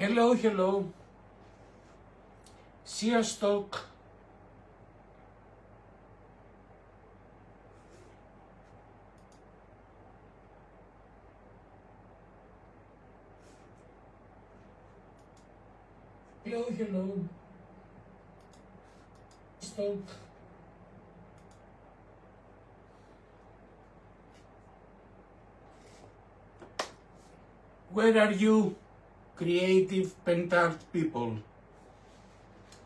Hello, hello. Sziasztok! Hello, hello. Sziasztok! Where are you, creative pentart people?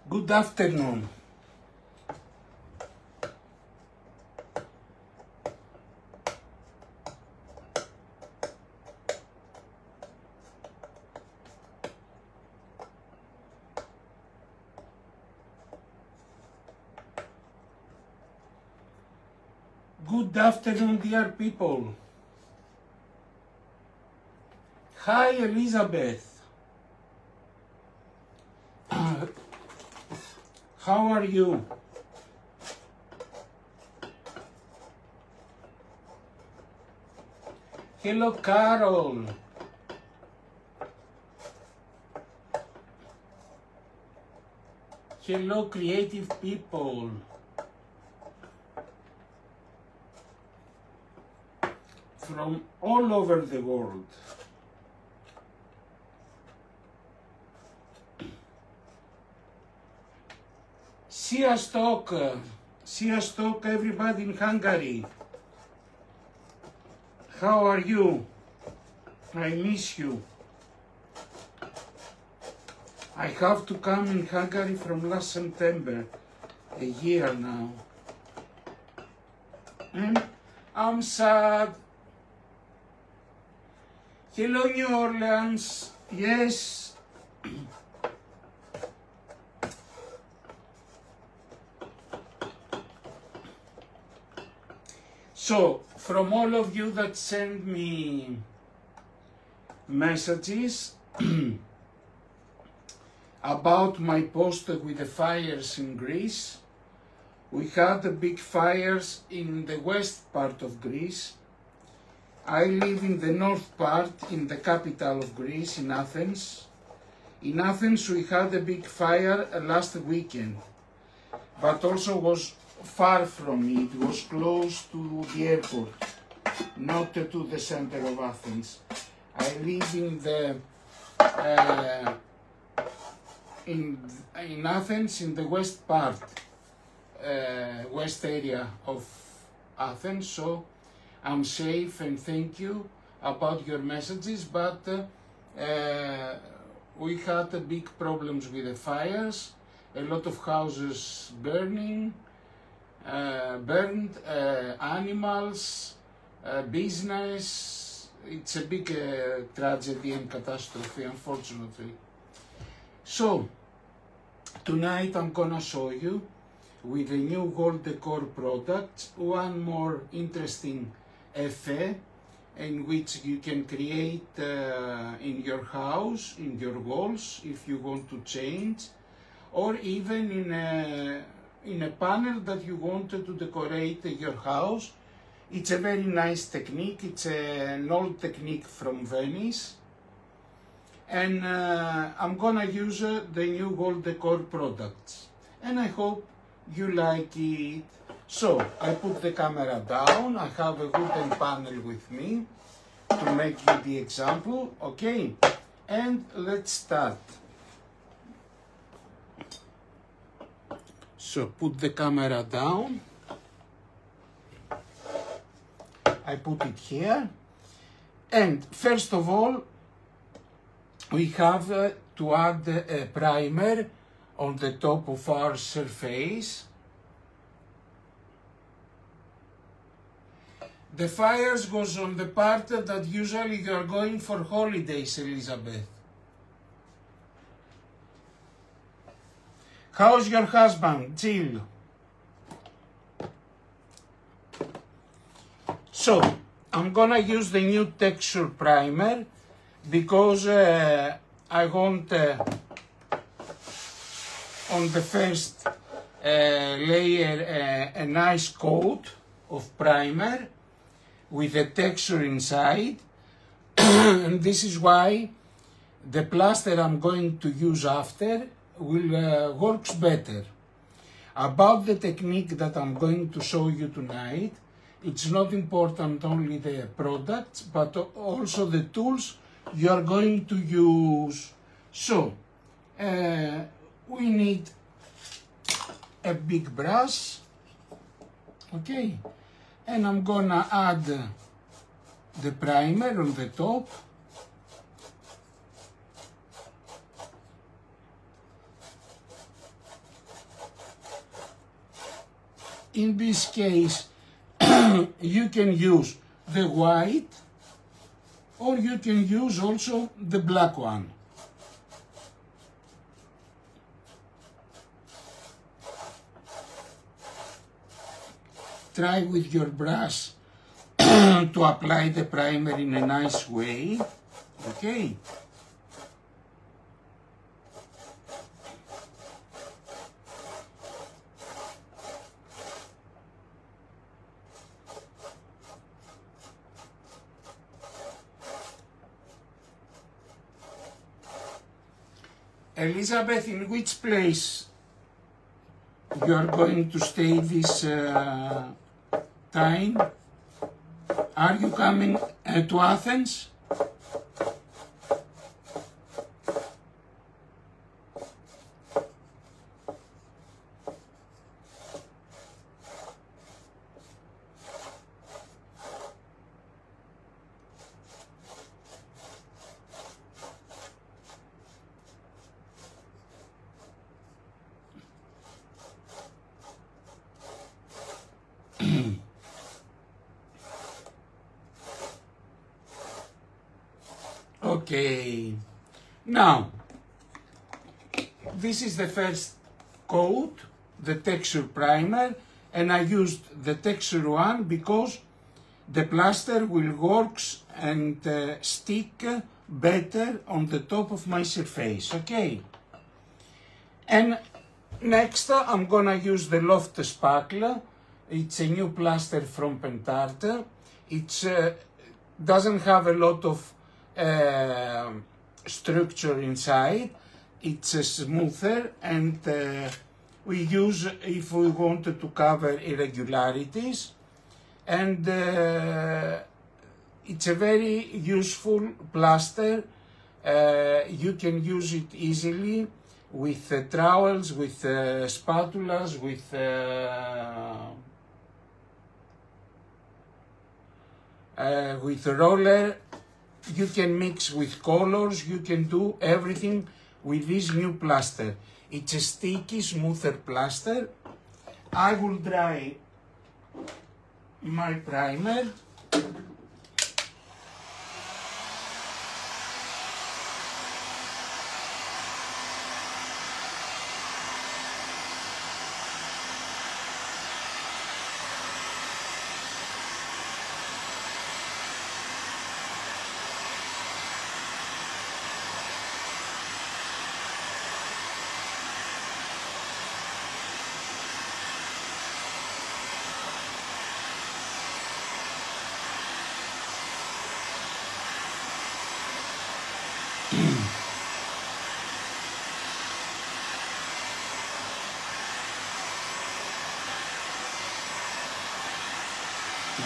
Good afternoon. Good afternoon, dear people. Hi, Elizabeth. How are you? Hello, Carol. Hello, creative people. From all over the world. Sziasztok, everybody in Hungary. How are you? I miss you. I have to come in Hungary from last September, a year now. And I'm sad. Hello, New Orleans. Yes. So, from all of you that send me messages about my post with the fires in Greece, we had the big fires in the west part of Greece. I live in the north part, in the capital of Greece, in Athens. In Athens we had a big fire last weekend, but also was far from me. It was close to the airport, not to the center of Athens. I live in the in Athens, in the west part, west area of Athens, so I'm safe, and thank you about your messages, but we had big problems with the fires, a lot of houses burning, burned, animals, business. It's a big tragedy and catastrophe, unfortunately. So, tonight I'm gonna show you with the new gold decor products one more interesting effet in which you can create in your house, in your walls, if you want to change, or even in a panel that you wanted to decorate your house. It's a very nice technique. It's an old technique from Venice. And I'm gonna use the new gold decor products. And I hope you like it. So, I put the camera down. I have a wooden panel with me to make you the example. Okay, and let's start. So, put the camera down. I put it here. And first of all, we have to add a primer on the top of our surface. The fires goes on the part that usually you are going for holidays, Elizabeth. How's your husband, Jill? So, I'm gonna use the new texture primer because I want on the first layer a nice coat of primer with a texture inside. And this is why the plaster I'm going to use after will works better. About the technique that I'm going to show you tonight, it's not important only the products, but also the tools you are going to use. So, we need a big brush, okay, and I'm gonna add the primer on the top. In this case, you can use the white, or you can use also the black one. Try with your brush to apply the primer in a nice way, okay? Elizabeth, in which place you are going to stay this time? Are you coming to Athens? Okay, now, this is the first coat, the texture primer, and I used the texture one because the plaster will work and stick better on the top of my surface, okay? And next I'm gonna use the Loft Spackle. It's a new plaster from Pentacolor. It doesn't have a lot of structure inside. It's smoother, and we use if we wanted to cover irregularities, and it's a very useful plaster. You can use it easily with trowels, with spatulas, with a roller. You can mix with colors, you can do everything with this new plaster. It's a sticky, smoother plaster. I will dry my primer.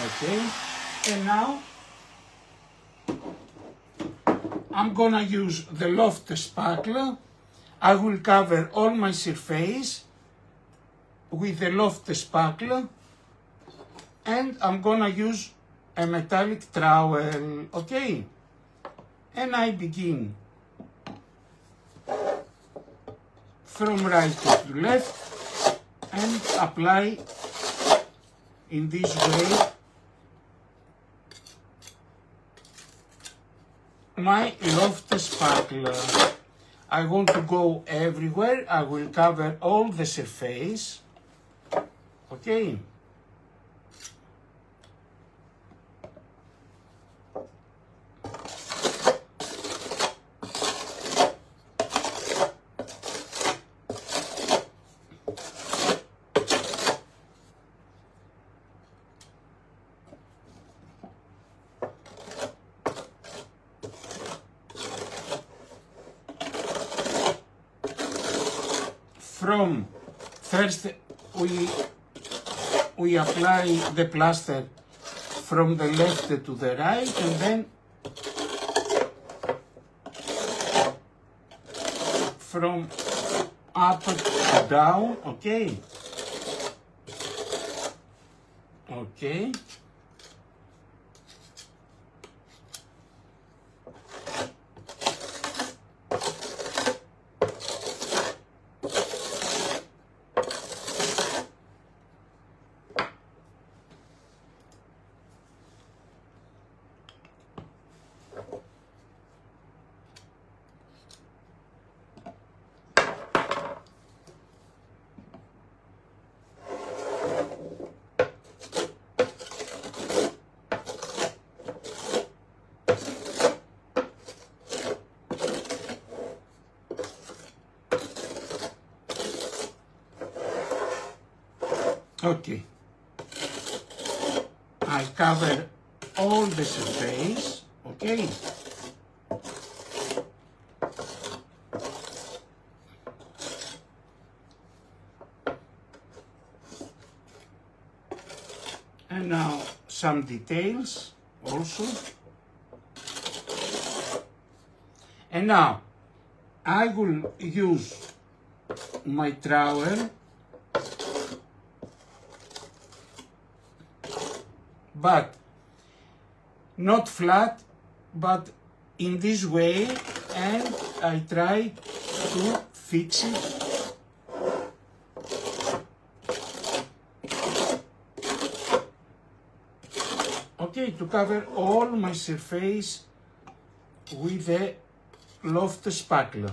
Okay, and now I'm gonna use the Loft Spackle. I will cover all my surface with the Loft Spackle, and I'm gonna use a metallic trowel, okay? And I begin from right to left and apply in this way my Loft Spackle. I want to go everywhere. I will cover all the surface, okay? from first we apply the plaster from the left to the right, and then from up to down, okay? Okay. Okay, I cover all the surface, okay? And now some details also. And now I will use my trowel, but not flat, but in this way, and I try to fix it. Okay, to cover all my surface with the loft spackle.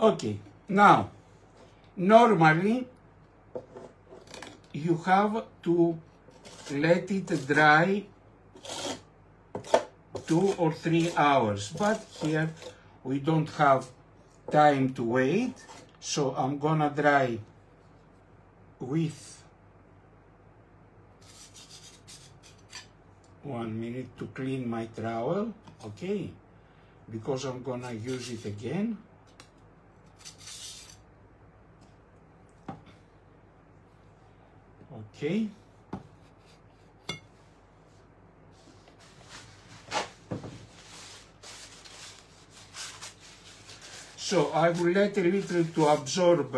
Okay, now, normally you have to let it dry 2 or 3 hours, but here we don't have time to wait, so I'm gonna dry with 1 minute to clean my trowel, okay, because I'm gonna use it again. Okay. So I will let a little to absorb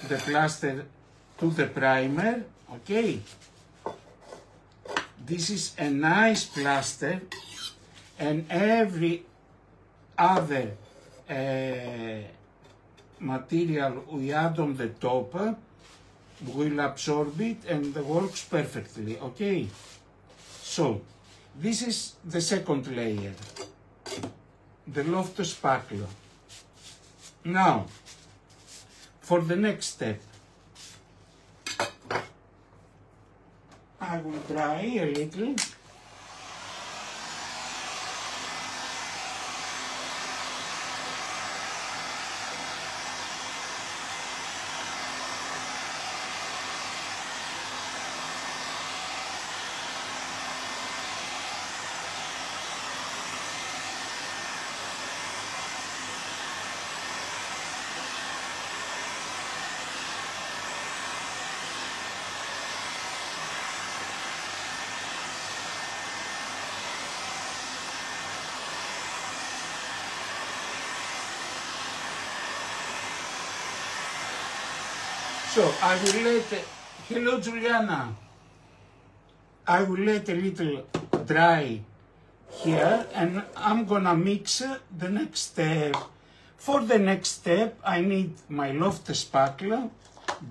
the plaster to the primer, okay? This is a nice plaster, and every other material we add on the top will absorb it and works perfectly, okay? So, this is the second layer, the loft spackle. Now, for the next step, I will dry a little. So I will let, hello Juliana, I will let a little dry here, and I'm gonna mix the next step. For the next step I need my loft spackle,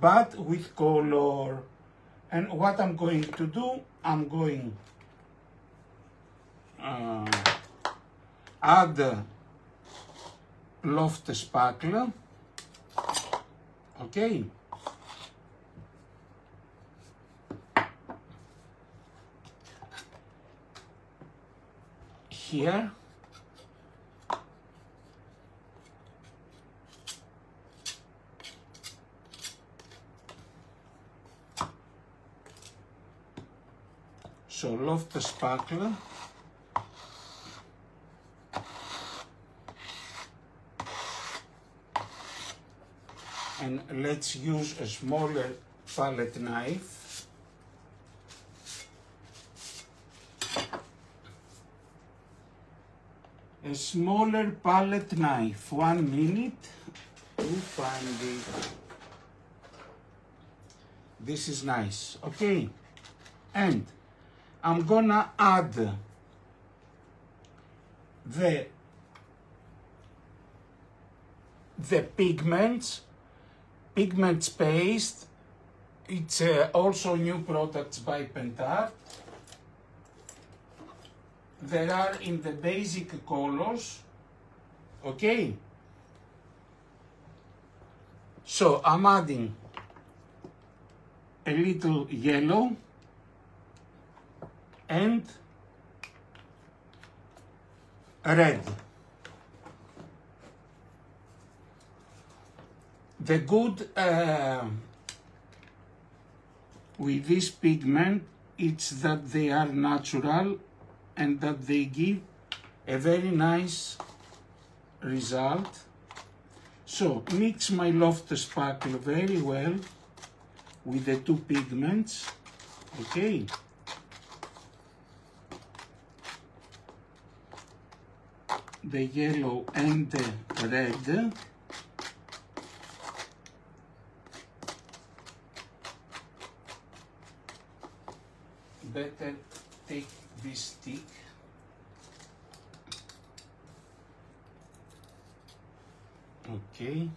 but with color. And what I'm going to do, I'm going add loft spackle, okay? Here, So loft the spackle. And let's use a smaller palette knife. A smaller palette knife. 1 minute to find it. This is nice, okay? And I'm gonna add the pigments paste. It's also new products by Pentart. There are in the basic colors, okay? So I'm adding a little yellow and red. The good with this pigment is that they are natural and that they give a very nice result. So mix my loft spackle very well with the two pigments, okay? The yellow and the red. Better take this stick. Okay.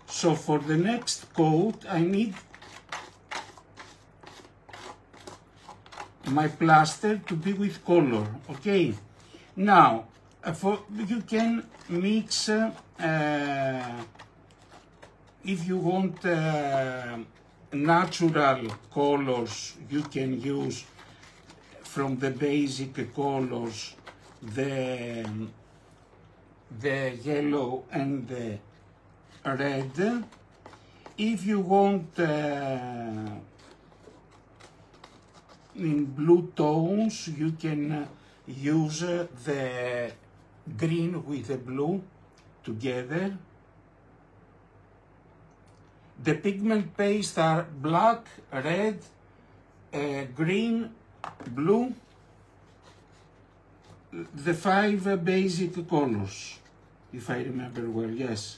So for the next coat, I need my plaster to be with color, okay? Now, you can mix, if you want natural colors, you can use from the basic colors the yellow and the red. If you want in blue tones, you can use the green with the blue together. The pigment paste are black, red, green, blue, the 5 basic colors, if I remember well, yes.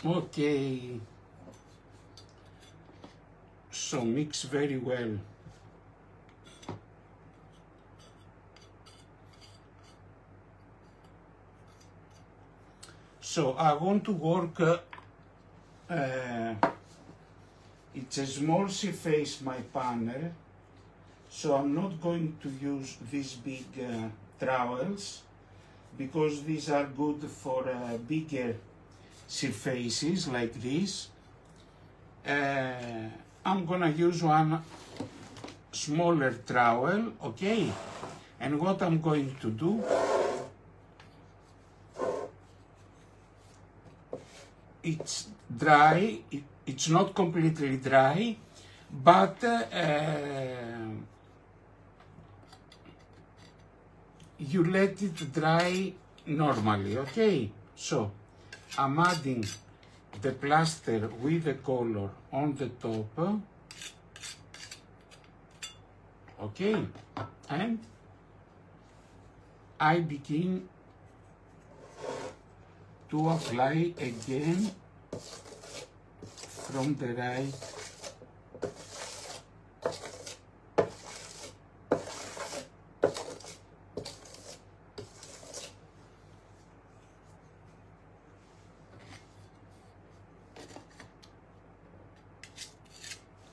Okay. So mix very well. So I want to work, it's a small surface, my panel, so I'm not going to use these big trowels because these are good for bigger surfaces like this. I'm gonna use one smaller trowel, okay? And what I'm going to do, it's dry, it's not completely dry, but you let it dry normally, okay? So I'm adding the plaster with the color on the top, okay? And I begin to apply again from the right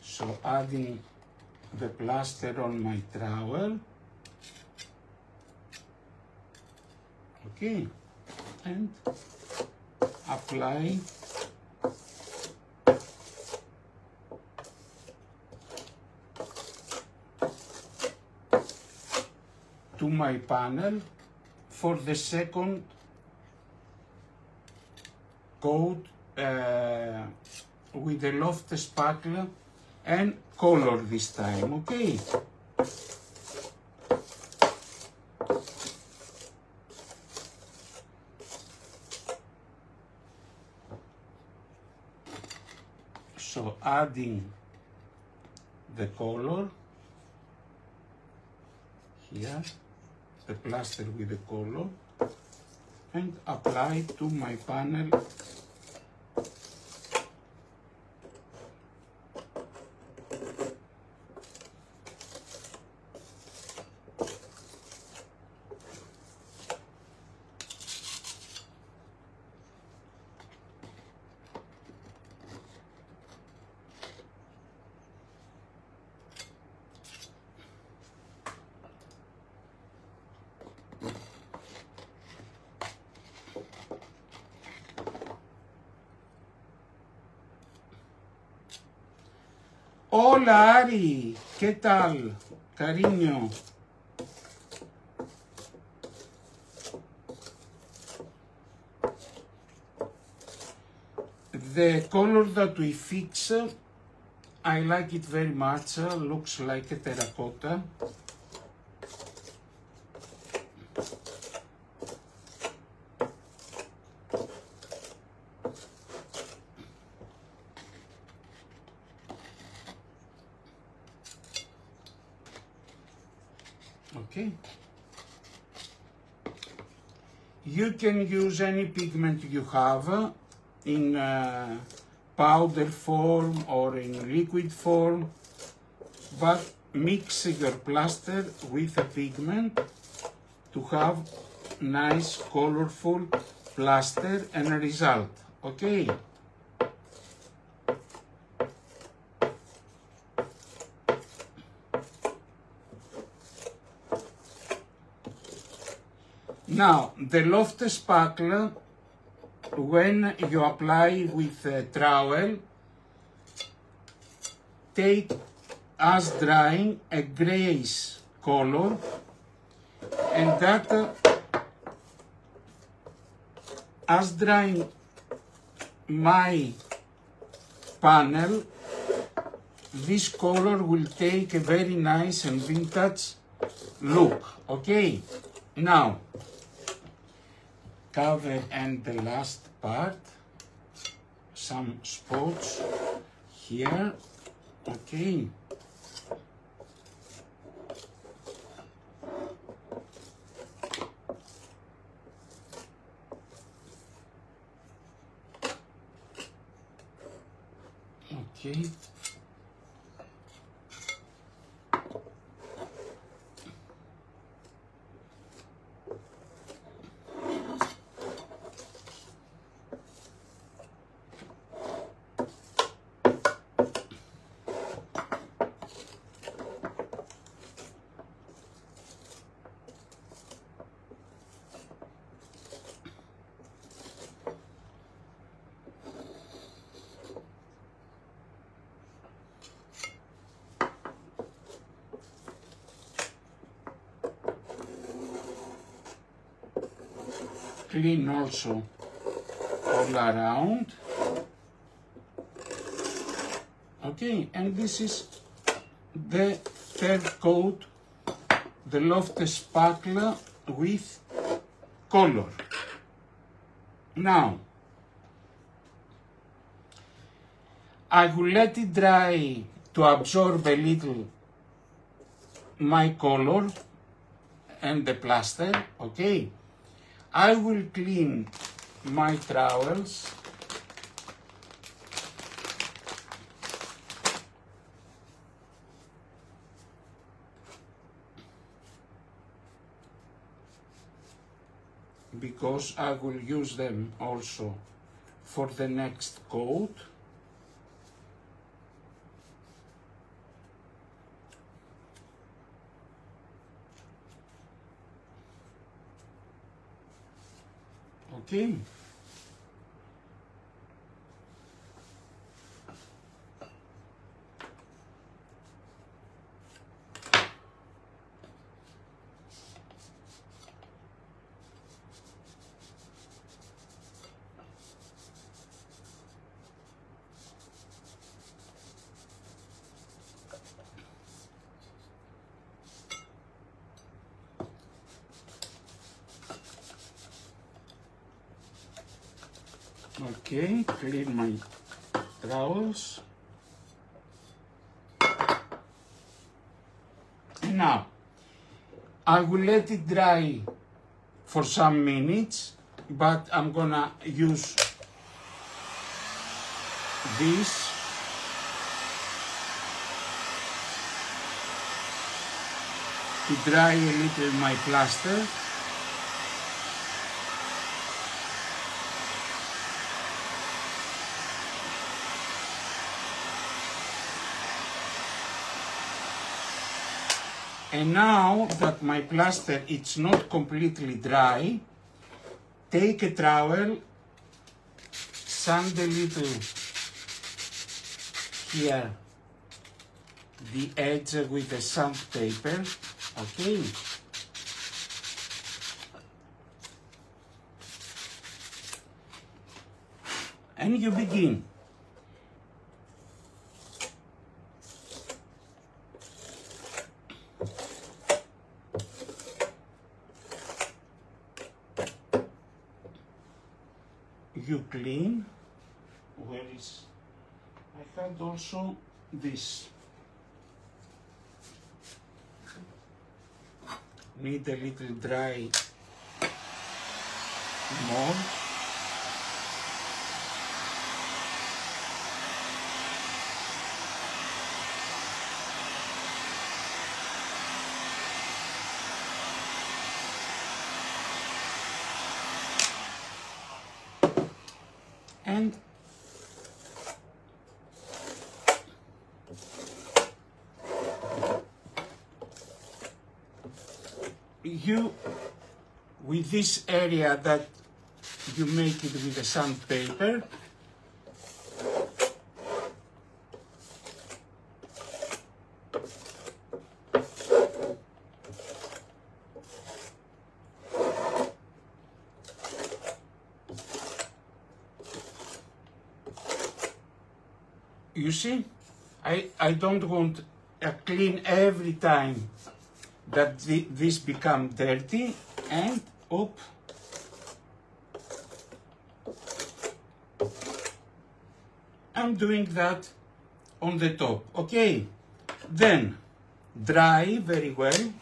so adding the plaster on my trowel, okay, and apply to my panel for the second coat with the loft spackle and color this time, okay? So adding the color here, the plaster with the color, and apply to my panel. Hola Ari, ¿qué tal, cariño? The color that we fix, I like it very much, looks like a terracotta. Okay. You can use any pigment you have in powder form or in liquid form, but mix your plaster with a pigment to have nice colorful plaster and a result, okay? Now, the loft spackle, when you apply with a trowel, take as drying a grayish color, and that as drying my panel, this color will take a very nice and vintage look, okay? Now, cover and the last part, some spots here, okay. Okay. Clean also all around. Okay, and this is the third coat, the loft spackle with color. Now, I will let it dry to absorb a little my color and the plaster, okay? I will clean my trowels. Because I will use them also for the next coat. Okay. Okay, clean my towels. And now, I will let it dry for some minutes, but I'm gonna use this to dry a little my plaster. And now that my plaster is not completely dry, take a trowel, sand a little here the edge with a sandpaper, okay? And you begin. You clean. Where is? I had also this. Need a little dry more. And you, with this area that you make it with the sandpaper, you see, I don't want to clean every time that this become dirty, and up. I'm doing that on the top, okay? Then dry very well.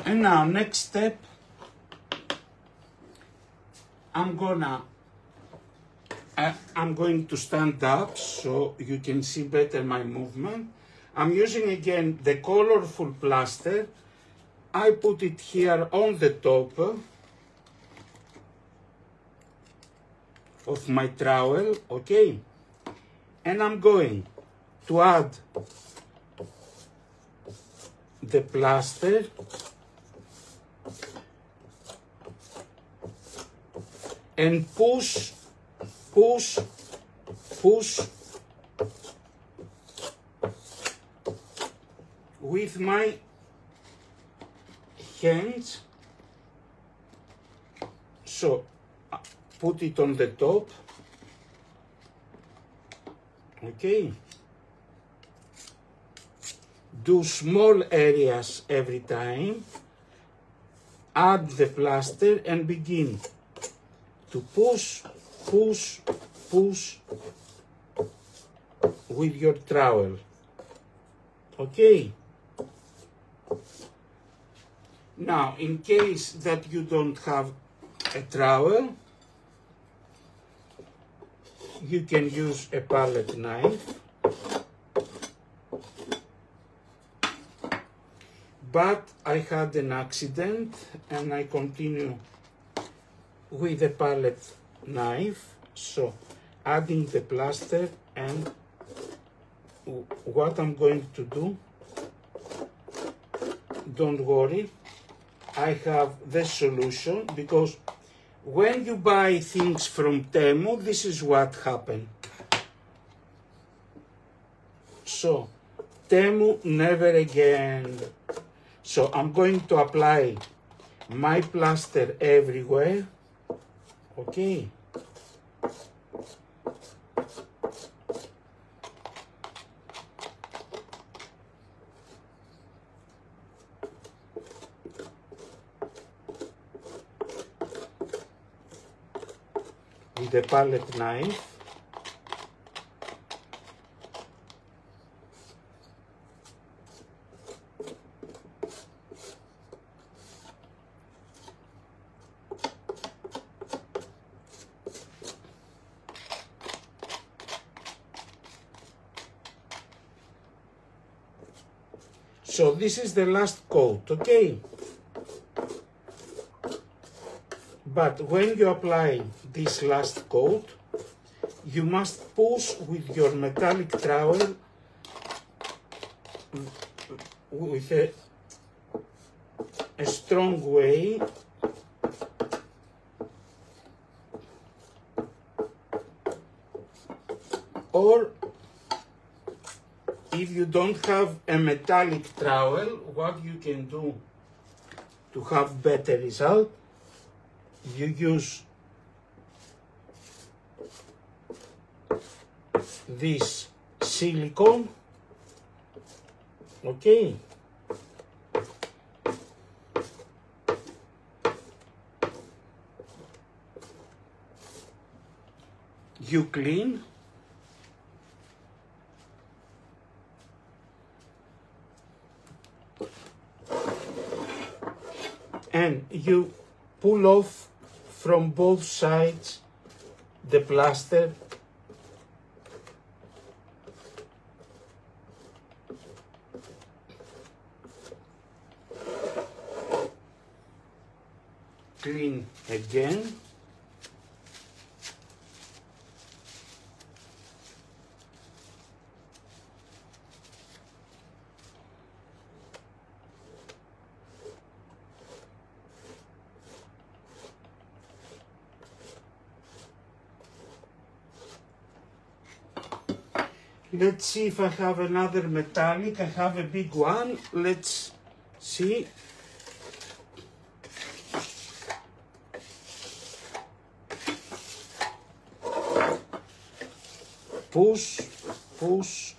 And now, next step, I'm going to stand up so you can see better my movement. I'm using again the colorful plaster. I put it here on the top of my trowel, okay? And I'm going to add the plaster and push with my hands. So put it on the top, okay? Do small areas every time. Add the plaster and begin to push with your trowel, okay? Now, in case that you don't have a trowel, you can use a palette knife, but I had an accident and I continue with the palette knife. So adding the plaster, and what I'm going to do, don't worry, I have the solution, because when you buy things from Temu, this is what happened. So Temu, never again. So I'm going to apply my plaster everywhere. Okay. With the palette knife. So this is the last coat, okay? But when you apply this last coat, you must push with your metallic trowel with a strong way. Or if you don't have a metallic trowel, what you can do to have better result, you use this silicone, okay? You clean. And you pull off from both sides the plaster. Clean again. Let's see if I have another metallic. I have a big one. Let's see. Push, push,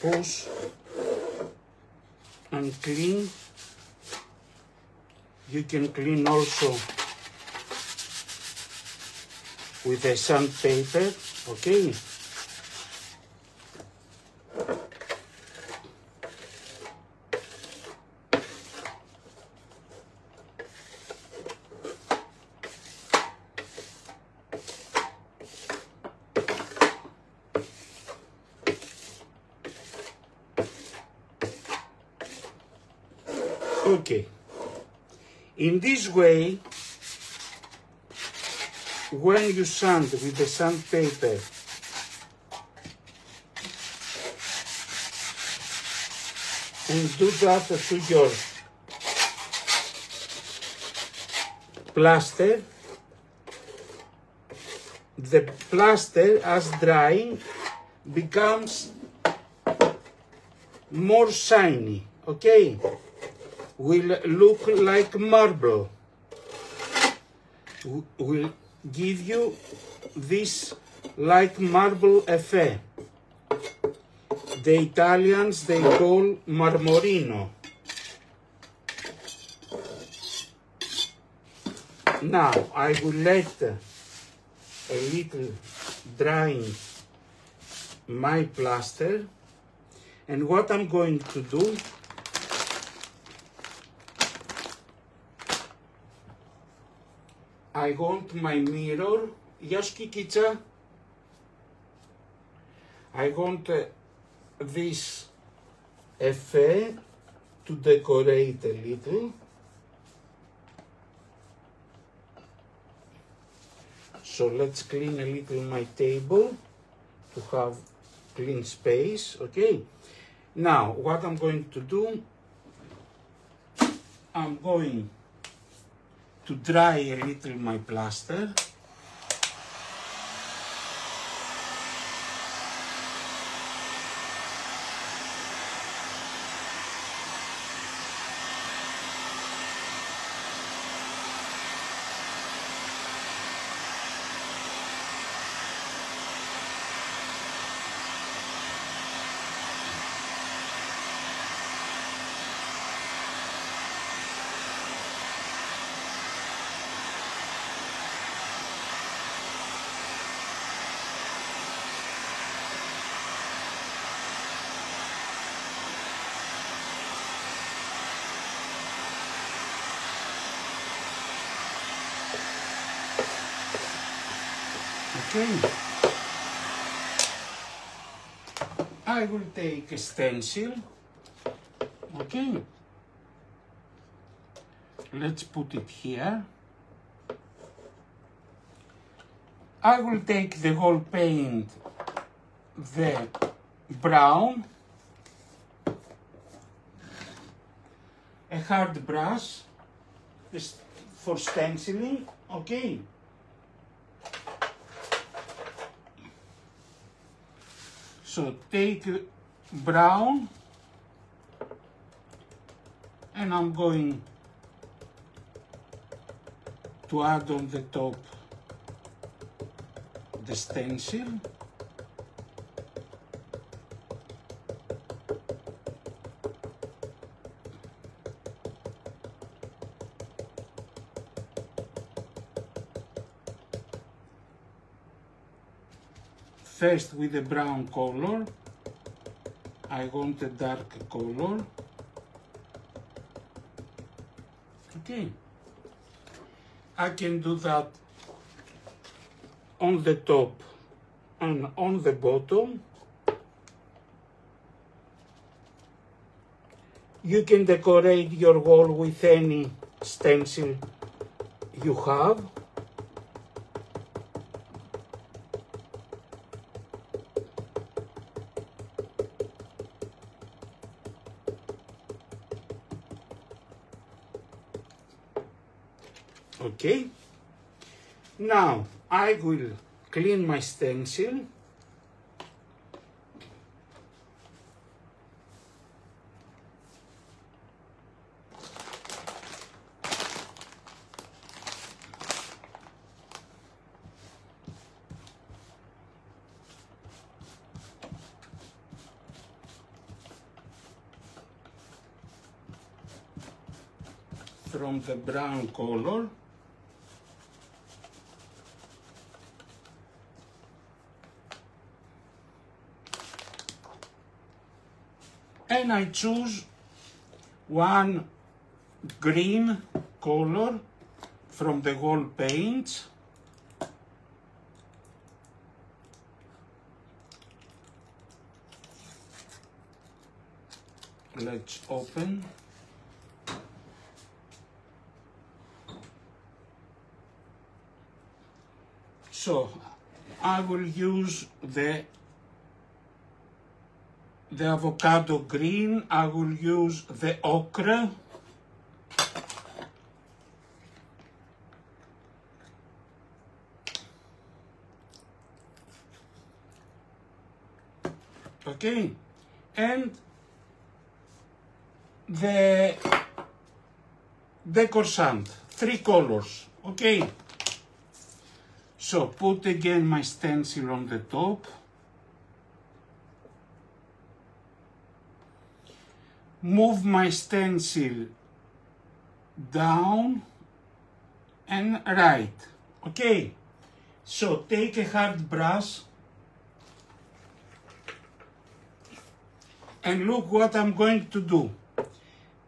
push, and clean. You can clean also with a sandpaper, okay? Okay, in this way, when you sand with the sandpaper, and do that to your plaster, the plaster as drying becomes more shiny, okay? Will look like marble, will give you this like marble effect. The Italians, they call marmorino. Now I will let a little drying my plaster, and what I'm going to do, I want my mirror. Γεια σου Κικίτσα. I want this effect to decorate a little. So let's clean a little my table to have clean space, okay? Now, what I'm going to do, I'm going to dry a little my plaster. Okay. I will take a stencil. Okay. Let's put it here. I will take the whole paint, the brown, a hard brush for stenciling. Okay. So take brown, and I'm going to add on the top the stencil. First with the brown color, I want a dark color. Okay, I can do that on the top and on the bottom. You can decorate your wall with any stencil you have. Okay, now I will clean my stencil. From the brown color. And I choose one green color from the wall paints. Let's open. So I will use the avocado green, I will use the ochre, okay, and the decor sand, 3 colors, okay. So put again my stencil on the top. Move my stencil down and right, okay? So take a hard brush and look what I'm going to do.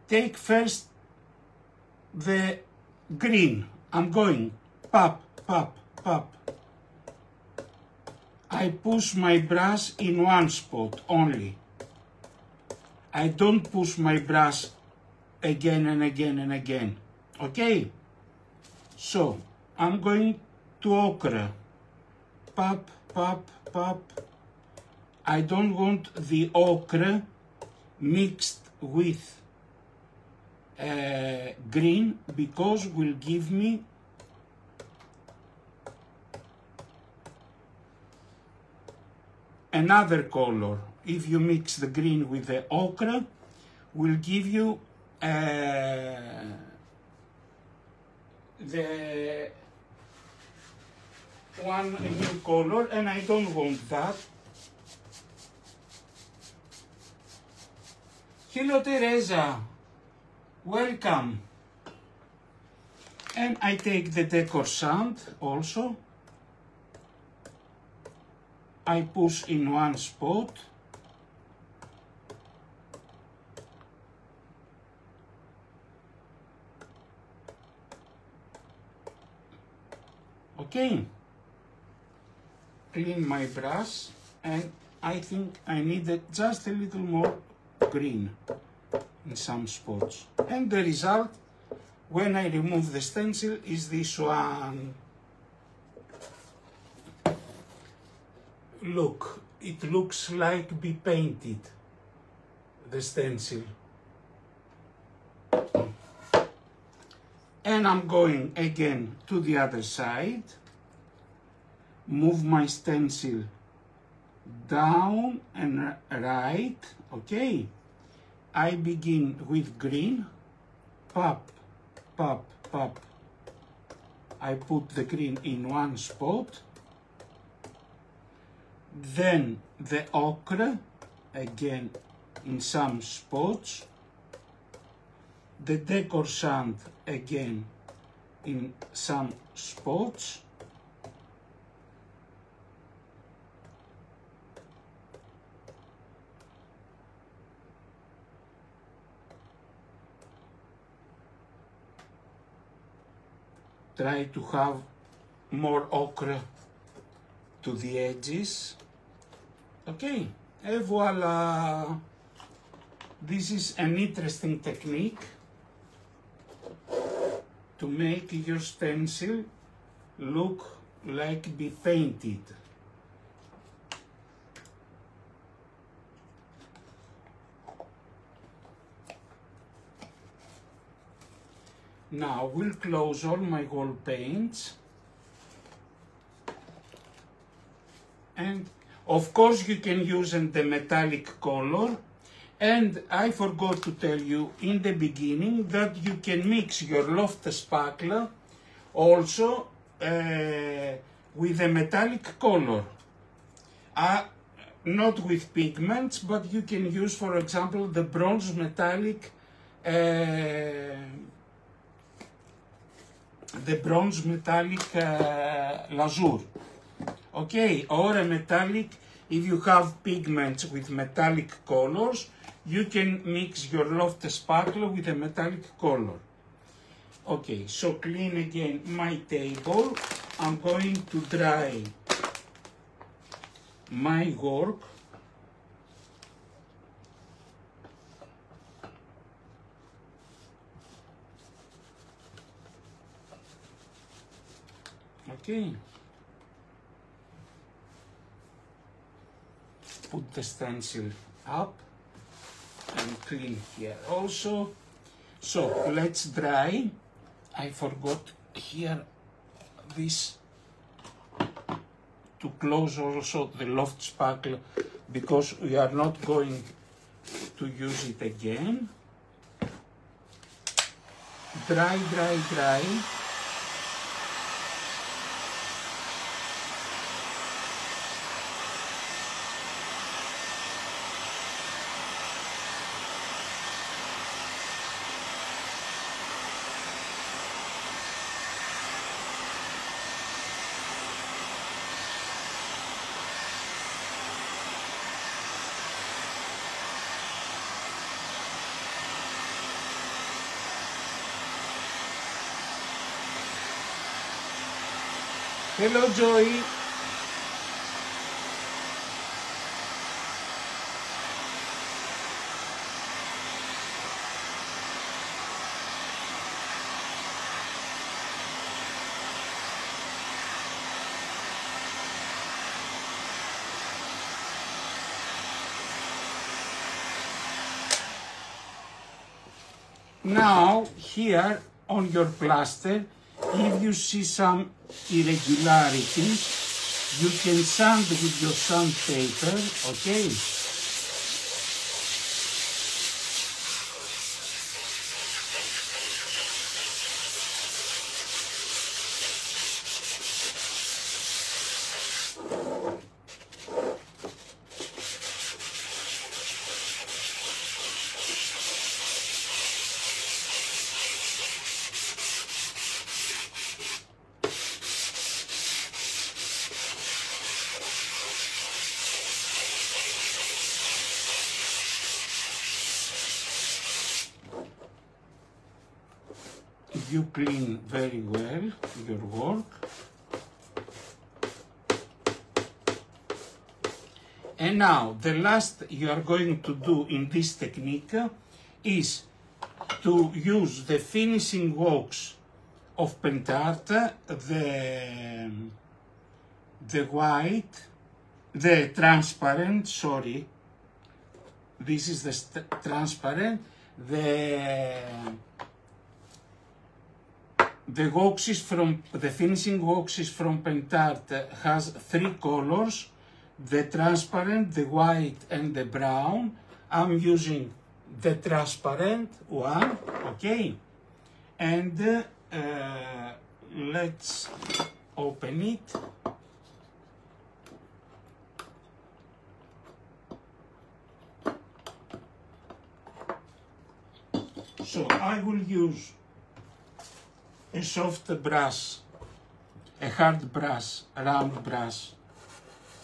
Take first the green. I'm going pop, pop, pop. I push my brush in one spot only. I don't push my brush again and again and again, okay? So, I'm going to ochre. Pop, pop, pop. I don't want the ochre mixed with green because will give me another color. If you mix the green with the ochre, will give you the one new color, and I don't want that. Hello Teresa, welcome. And I take the decor sand also. I push in one spot. Okay. Clean my brush, and I think I needed just a little more green in some spots. And the result, when I remove the stencil, is this one. Look, it looks like be painted, the stencil. And I'm going again to the other side, move my stencil down and right, okay. I begin with green, pop, pop, pop. I put the green in one spot. Then the ochre, again in some spots. The decor sand, again in some spots. Try to have more ochre to the edges. Okay, et voila. This is an interesting technique to make your stencil look like be painted. Now we'll close all my wall paints, and of course you can use the metallic color. And I forgot to tell you in the beginning that you can mix your loft spackle also with a metallic color. Not with pigments, but you can use, for example, the bronze metallic lazur. Okay, or a metallic, if you have pigments with metallic colors, you can mix your loft sparkle with a metallic color. Okay, so clean again my table. I'm going to dry my work. Okay. Put the stencil up and clean here also. So let's dry. I forgot here this to close also the loft spackle because we are not going to use it again. Dry, dry, dry. Hello, Joy. Now, here on your plaster, if you see some irregularities, you can sand with your sandpaper, okay? You clean very well your work. And now the last you are going to do in this technique is to use the finishing wax of Pentart, the white, the transparent, sorry, this is the transparent, the waxes from, the finishing waxes from Pentart has 3 colors, the transparent, the white and the brown. I'm using the transparent one, okay? And let's open it. So I will use a soft brush, a hard brush, round brush,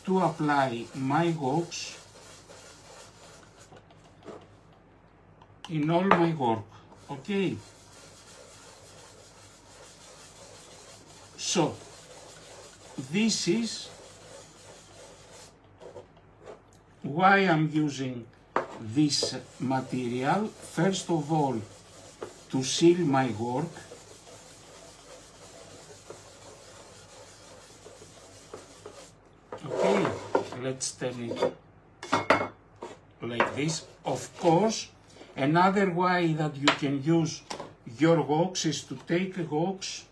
to apply my wax in all my work, okay? So, this is why I'm using this material. First of all, to seal my work. Okay, let's turn it like this. Of course, another way that you can use your wax is to take a wax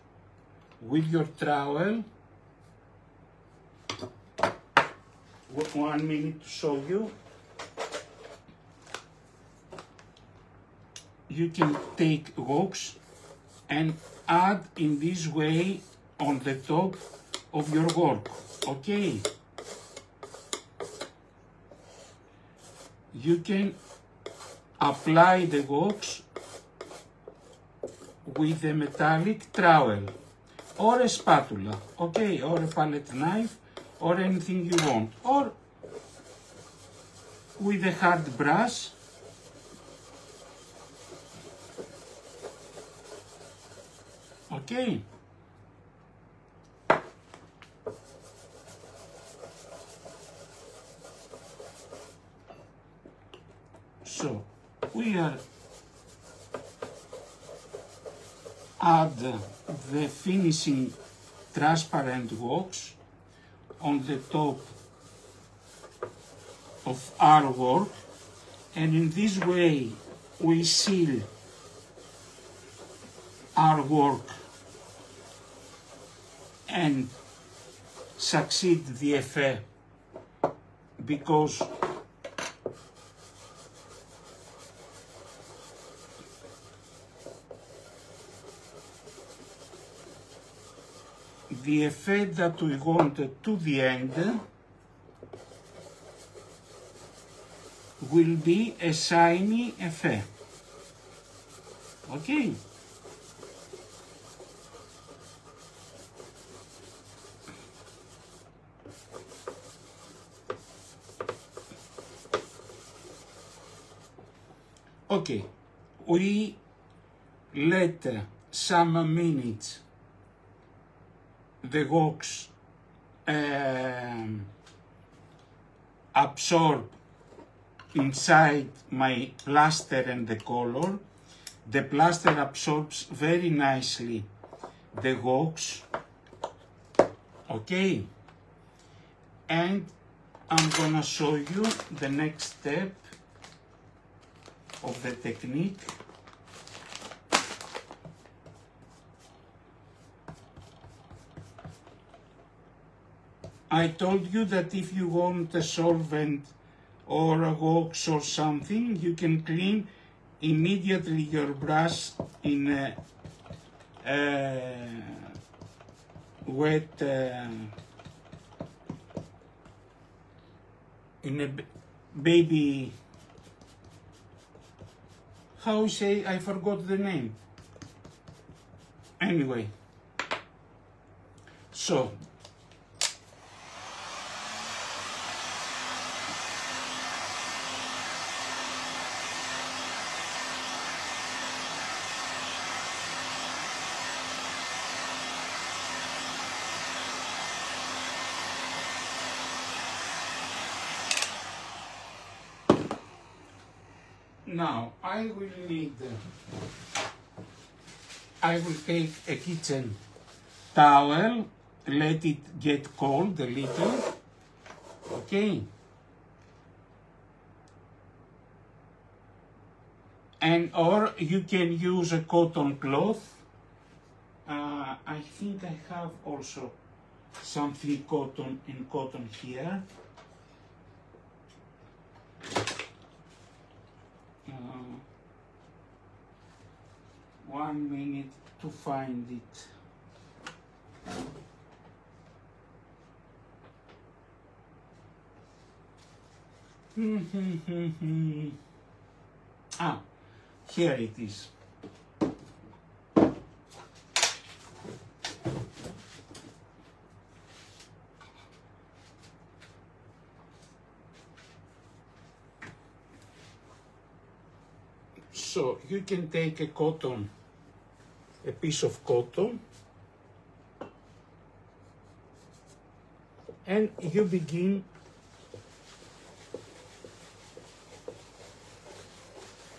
with your trowel. 1 minute to show you. You can take wax and add in this way on the top of your work, okay? You can apply the wax with a metallic trowel or a spatula, okay, or a palette knife or anything you want, or with a hard brush. Okay. So we are add the finishing transparent wax on the top of our work, and in this way we seal our work and succeed the effect, because the effect that we want to the end will be a shiny effect, okay? Okay, we let some minutes the wax absorb inside my plaster and the color. The plaster absorbs very nicely the wax, okay? And I'm gonna show you the next step of the technique. I told you that if you want a solvent or a wax or something, you can clean immediately your brush in a wet, in a baby, how say, I forgot the name. Anyway, so now I will take a kitchen towel, let it get cold a little, okay? And or you can use a cotton cloth. I think I have also something cotton here. 1 minute to find it. Ah, here it is. So you can take a piece of cotton, and you begin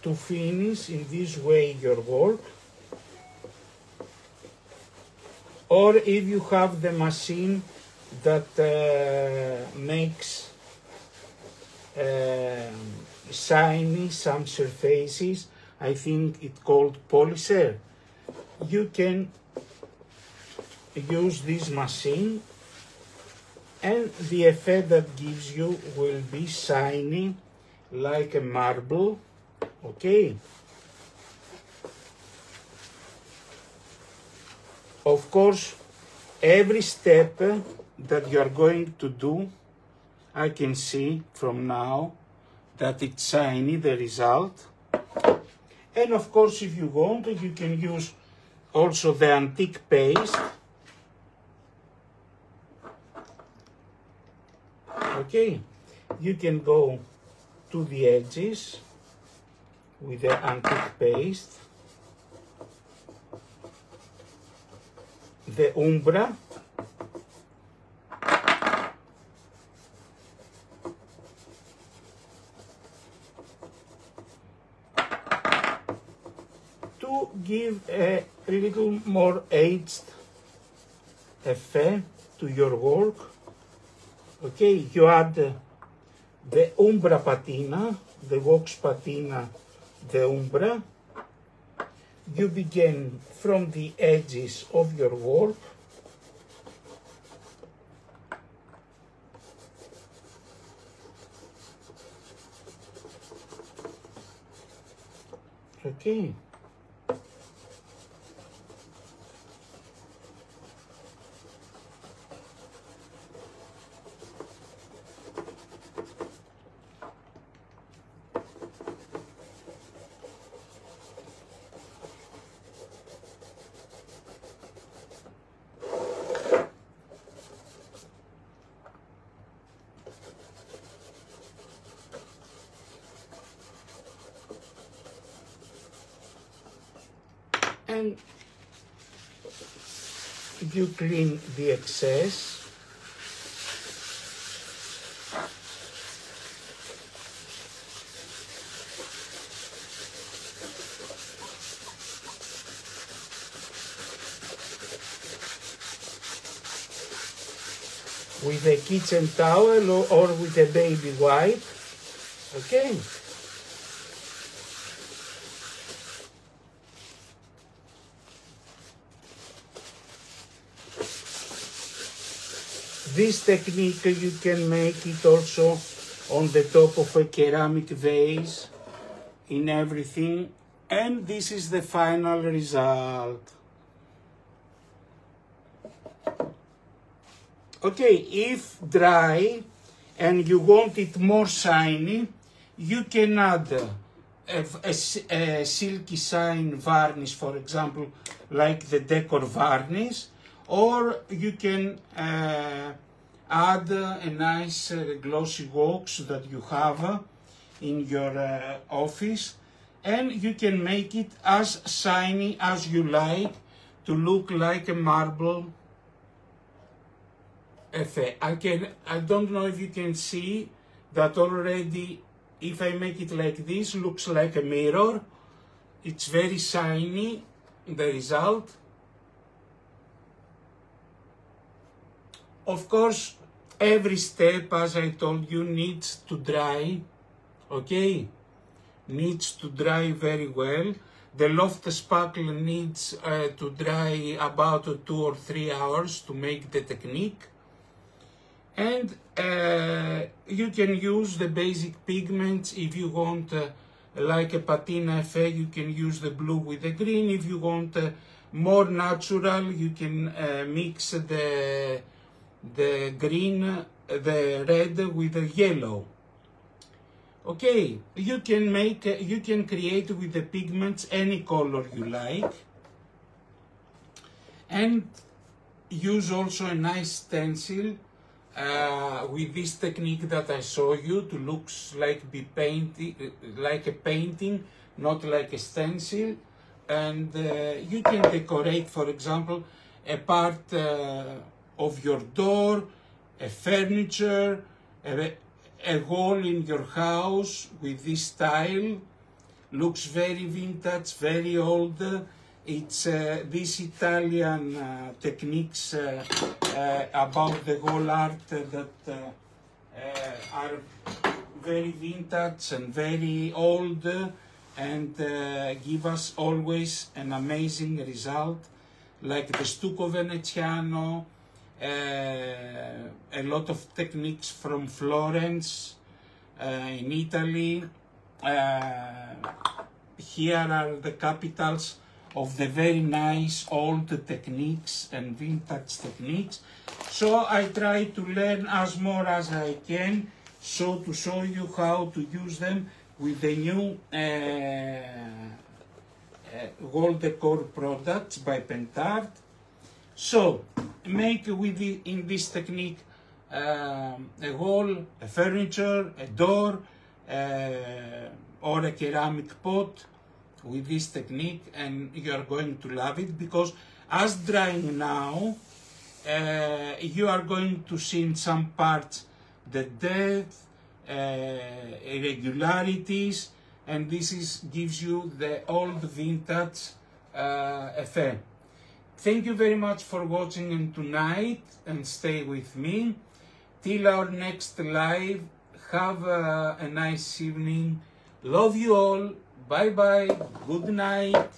to finish in this way your work. Or if you have the machine that makes shiny some surfaces, I think it's called polisher, you can use this machine and the effect that gives you will be shiny like a marble, okay? Of course, every step that you are going to do, I can see from now that it's shiny, the result. And of course, if you want, you can use also the antique paste. Okay, you can go to the edges with the antique paste, the umbra, to give a little more aged effect to your work. Okay, you add the umbra patina, the wax patina, the umbra. You begin from the edges of your work. Okay. And you clean the excess. With a kitchen towel or with a baby wipe, okay? This technique you can make it also on the top of a ceramic vase, in everything, and this is the final result. Okay, if dry and you want it more shiny, you can add a silky shine varnish, for example, like the Decor varnish, or you can add a nice glossy wax that you have in your office, and you can make it as shiny as you like to look like a marble effect. I don't know if you can see that already. If I make it like this, looks like a mirror. It's very shiny, the result. Of course, every step, as I told you, needs to dry, okay? Needs to dry very well. The loft spackle needs to dry about 2 or 3 hours to make the technique. And you can use the basic pigments. If you want like a patina effect, you can use the blue with the green. If you want more natural, you can mix the green, the red with the yellow. Okay, you can create with the pigments any color you like, and use also a nice stencil with this technique that I show you to look like like a painting, not like a stencil. And you can decorate, for example, a part of your door, a furniture, a wall in your house with this style. Looks very vintage, very old. It's these Italian techniques about the wall art that are very vintage and very old, and give us always an amazing result, like the stucco Veneziano, a lot of techniques from Florence in Italy. Here are the capitals of the very nice old techniques and vintage techniques. So I try to learn as more as I can, so to show you how to use them with the new wall decor products by Pentart. So make in this technique a wall, a furniture, a door, or a ceramic pot with this technique, and you are going to love it, because as drying now, you are going to see in some parts the depth, irregularities, and this gives you the old vintage effect. Thank you very much for watching tonight, and stay with me till our next live. Have a nice evening. Love you all. Bye bye. Good night.